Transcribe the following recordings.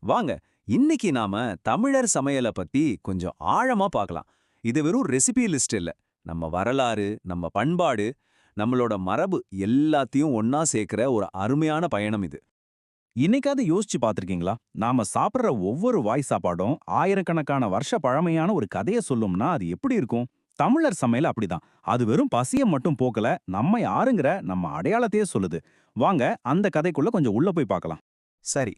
வாங்க, இன்னைக்கு நாம தமிழர் சமையல பத்தி கொஞ்சம் ஆழமா பார்க்கலாம். இது வெறும் ரெசிபி லிஸ்ட் இல்ல. நம்ம வரலாறு, நம்ம பண்பாடு, நம்மளோட மரபு எல்லாத்தையும் ஒண்ணா சேர்க்கிற ஒரு அருமையான பயணம் இது. இன்னைக்காவது யோசிச்சு பார்த்திருக்கீங்களா? நாம சாப்பிடுற ஒவ்வொரு வாய் சாப்பாடும் ஆயிரக்கணக்கான வருஷ பழமையான ஒரு கதைய சொல்லும்னா அது எப்படி இருக்கும்? தமிழர் சமையல் அப்படிதான். அது வெறும் பசிய மட்டும் போக்கல, நம்ம யாருங்கிற நம்ம அடையாளத்தையே சொல்லுது. வாங்க அந்த கதைக்குள்ள கொஞ்சம் உள்ள போய் பார்க்கலாம். சரி,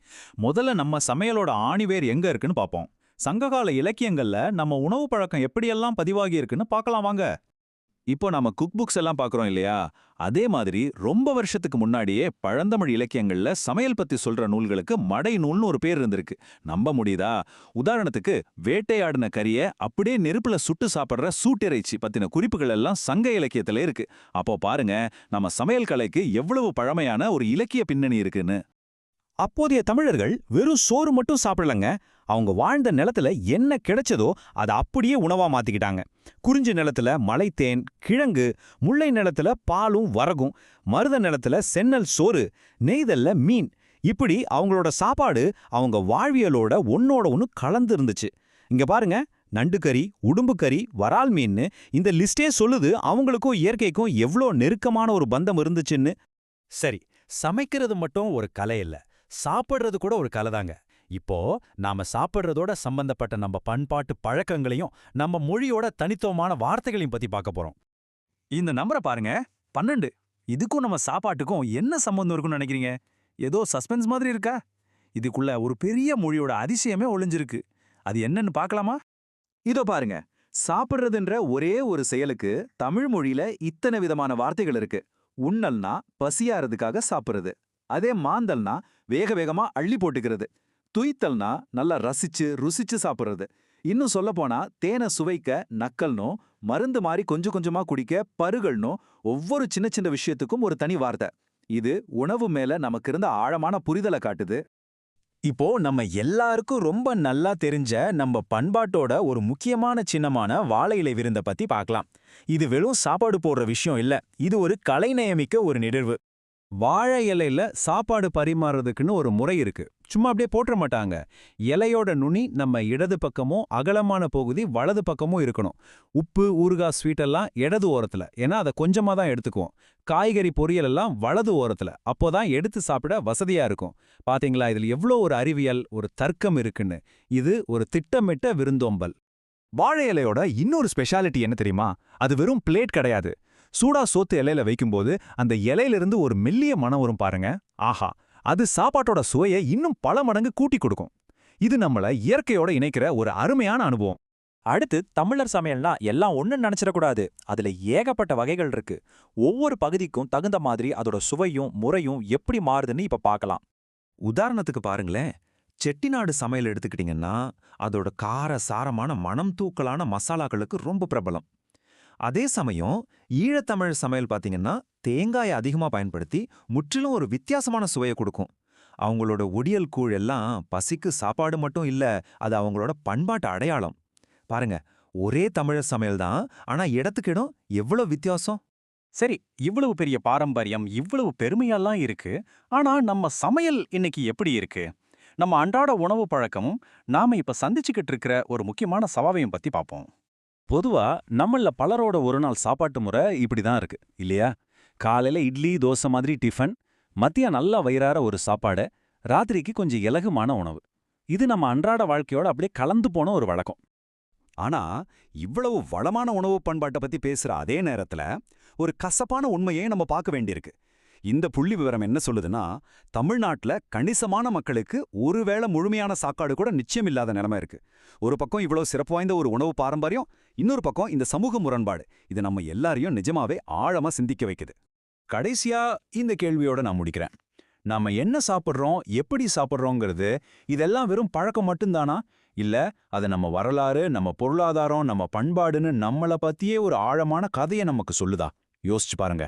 முதல்ல நம்ம சமையலோட ஆணிவேர் எங்க இருக்குன்னு பாப்போம். சங்ககால இலக்கியங்கள்ல நம்ம உணவு பழக்கம் எப்படியெல்லாம் பதிவாகி இருக்குன்னு பார்க்கலாம் வாங்க. இப்போ நம்ம குக் புக்ஸ் எல்லாம் பார்க்கறோம் இல்லையா? அதே மாதிரி ரொம்ப வருஷத்துக்கு முன்னாடியே பழந்தமிழ் இலக்கியங்கள்ல சமையல் பத்தி சொல்ற நூல்களுக்கு மடை நூல்னு ஒரு பேர் இருந்திருக்கு. நம்ப முடியுதா? உதாரணத்துக்கு வேட்டையாடின கறிய அப்படியே நெருப்புல சுட்டு சாப்பிடுற சூட்டிறைச்சி பத்தின குறிப்புகள் எல்லாம் சங்க இலக்கியத்துல இருக்கு. அப்போ பாருங்க, நம்ம சமையல் கலைக்கு எவ்வளவு பழமையான ஒரு இலக்கிய பின்னணி இருக்குன்னு. அப்போதைய தமிழர்கள் வெறும் சோறு மட்டும் சாப்பிடலங்க. அவங்க வாழ்ந்த நிலத்துல என்ன கிடைச்சதோ அதை அப்படியே உணவா மாத்திக்கிட்டாங்க. குறிஞ்சி நிலத்துல மலைத்தேன், கிழங்கு, முல்லை நிலத்துல பாலும் வரகும், மருத நிலத்துல சென்னல் சோறு, நெய்தல்ல மீன். இப்படி அவங்களோட சாப்பாடு அவங்க வாழ்வியலோட ஒன்னோட ஒன்னு கலந்து இருந்துச்சு. இங்க பாருங்க, நண்டுக்கறி, உடும்புக்கறி, வரால் மீன்னு இந்த லிஸ்டே சொல்லுது அவங்களுக்கும் இயற்கைக்கும் எவ்வளோ நெருக்கமான ஒரு பந்தம் இருந்துச்சுன்னு. சரி, சமைக்கிறது மட்டும் ஒரு கலை இல்ல, சாப்பிடுறது கூட ஒரு கலைதாங்க. இப்போ நாம சாப்பிடுறதோட சம்பந்தப்பட்ட நம்ம பண்பாட்டு பழக்கங்களையும் நம்ம மொழியோட தனித்துவமான வார்த்தைகளையும் பத்தி பார்க்க போறோம். இந்த நம்பரை பாருங்க, 12. இதுக்கும் நம்ம சாப்பாட்டுக்கும் என்ன சம்பந்தம் இருக்குன்னு நினைக்கிறீங்க? ஏதோ சஸ்பென்ஸ் மாதிரி இருக்கா? இதுக்குள்ள ஒரு பெரிய மொழியோட அதிசயமே ஒளிஞ்சிருக்கு. அது என்னன்னு பார்க்கலாமா? இதோ பாருங்க, சாப்பிடுறதுன்ற ஒரே ஒரு செயலுக்கு தமிழ் மொழியில இத்தனை விதமான வார்த்தைகள் இருக்கு. உண்ணல்னா பசியாறதுக்காக சாப்பிடுறது, அதே மாந்தல்னா வேக வேகமா அள்ளி போட்டுக்கிறது, துய்த்தல்னா நல்லா ரசிச்சு ருசிச்சு சாப்பிடுறது, இன்னும் சொல்ல போனா தேனை சுவைக்க நக்கல்னோ, மருந்து மாதிரி கொஞ்சம் கொஞ்சமா குடிக்க பருகல்னோ, ஒவ்வொரு சின்ன சின்ன விஷயத்துக்கும் ஒரு தனி வார்த்தை. இது உணவு மேல நமக்கு இருந்த ஆழமான புரிதலை காட்டுது. இப்போ நம்ம எல்லாருக்கும் ரொம்ப நல்லா தெரிஞ்ச நம்ம பண்பாட்டோட ஒரு முக்கியமான சின்னமான வாழை இலை விருந்த பத்தி பார்க்கலாம். இது வெறும் சாப்பாடு போடுற விஷயம் இல்ல, இது ஒரு கலைநயமிக்க ஒரு நிகழ்வு. வாழை இலையில சாப்பாடு பரிமாறுறதுக்குன்னு ஒரு முறை இருக்கு. சும்மா அப்படியே போட்டுற மாட்டாங்க. இலையோட நுனி நம்ம இடது பக்கமும் அகலமான பகுதி வலது பக்கமும் இருக்கணும். உப்பு, ஊறுகாய், ஸ்வீட் எல்லாம் இடது ஓரத்துல, ஏன்னா அதை கொஞ்சமா தான் எடுத்துக்குவோம். காய்கறி பொரியல் எல்லாம் வலது ஓரத்துல, அப்போதான் எடுத்து சாப்பிட வசதியா இருக்கும். பாத்தீங்களா, இதுல எவ்வளோ ஒரு அறிவியல், ஒரு தர்க்கம் இருக்குன்னு. இது ஒரு திட்டமிட்ட விருந்தோம்பல். வாழை இலையோட இன்னொரு ஸ்பெஷாலிட்டி என்ன தெரியுமா? அது வெறும் பிளேட் கிடையாது. சூடா சோத்து இலையில வைக்கும்போது அந்த இலையிலிருந்து ஒரு மெல்லிய மனம் வரும் பாருங்க. ஆஹா, அது சாப்பாட்டோட சுவையை இன்னும் பல மடங்கு கூட்டி கொடுக்கும். இது நம்மள இயற்கையோட இணைக்கிற ஒரு அருமையான அனுபவம். அடுத்து, தமிழர் சமையல்னா எல்லாம் ஒண்ணுன்னு நினைச்சிடக்கூடாது. அதுல ஏகப்பட்ட வகைகள் இருக்கு. ஒவ்வொரு பகுதிக்கும் தகுந்த மாதிரி அதோட சுவையும் முறையும் எப்படி மாறுதுன்னு இப்ப பார்க்கலாம். உதாரணத்துக்கு பாருங்களேன், செட்டிநாடு சமையல் எடுத்துக்கிட்டீங்கன்னா அதோட கார சாரமான மனம் தூக்கலான மசாலாக்களுக்கு ரொம்ப பிரபலம். அதே சமயம் ஈழத்தமிழ் சமையல் பார்த்தீங்கன்னா தேங்காயை அதிகமா பயன்படுத்தி முற்றிலும் ஒரு வித்தியாசமான சுவையை கொடுக்கும். அவங்களோட ஒடியல் கூழ் எல்லாம் பசிக்கு சாப்பாடு மட்டும் இல்ல, அது அவங்களோட பண்பாட்டு அடையாளம். பாருங்க, ஒரே தமிழர் சமையல் தான், ஆனா இடத்துக்கு இடம் எவ்வளவு வித்தியாசம். சரி, இவ்வளவு பெரிய பாரம்பரியம், இவ்வளவு பெருமையெல்லாம் இருக்கு. ஆனா நம்ம சமையல் இன்னைக்கு எப்படி இருக்கு? நம்ம அன்றாட உணவு பழக்கமும் நாம இப்ப சந்திச்சுக்கிட்டு இருக்கிற ஒரு முக்கியமான சவாவையும் பத்தி பார்ப்போம். பொதுவா நம்மள பலரோட ஒரு நாள் சாப்பாட்டு முறை இப்படிதான் இருக்கு இல்லையா? காலையில இட்லி, தோசை மாதிரி டிஃபன், மதியம் நல்லா வயிறார ஒரு சாப்பாடு, ராத்திரிக்கு கொஞ்சம் இலகுமான உணவு. இது நம்ம அன்றாட வாழ்க்கையோட அப்படியே கலந்து போன ஒரு வழக்கம். ஆனா இவ்வளவு வளமான உணவு பண்பாட்டை பத்தி பேசுற அதே நேரத்துல ஒரு கசப்பான உண்மையே நம்ம பார்க்க வேண்டியிருக்கு. இந்த புள்ளி விவரம் என்ன சொல்லுதுன்னா, தமிழ்நாட்டுல கணிசமான மக்களுக்கு ஒருவேளை முழுமையான சாப்பாடு கூட நிச்சயம் இல்லாத நிலைமை இருக்கு. ஒரு பக்கம் இவ்வளவு சிறப்பு வாய்ந்த ஒரு உணவு பாரம்பரியம், இன்னொரு பக்கம் இந்த சமூக முரண்பாடு. இது நம்ம எல்லாரையும் நிஜமாவே ஆழமா சிந்திக்க வைக்குது. கடைசியா இந்த கேள்வியோட நான் முடிக்கிறேன். நாம என்ன சாப்பிடுறோம், எப்படி சாப்பிடுறோங்கிறது இதெல்லாம் வெறும் பழக்கம் மட்டும்தானா? இல்ல அது நம்ம வரலாறு, நம்ம பொருளாதாரம், நம்ம பண்பாடுன்னு நம்மள பத்தியே ஒரு ஆழமான கதையை நமக்கு சொல்லுதா? யோசிச்சு பாருங்க.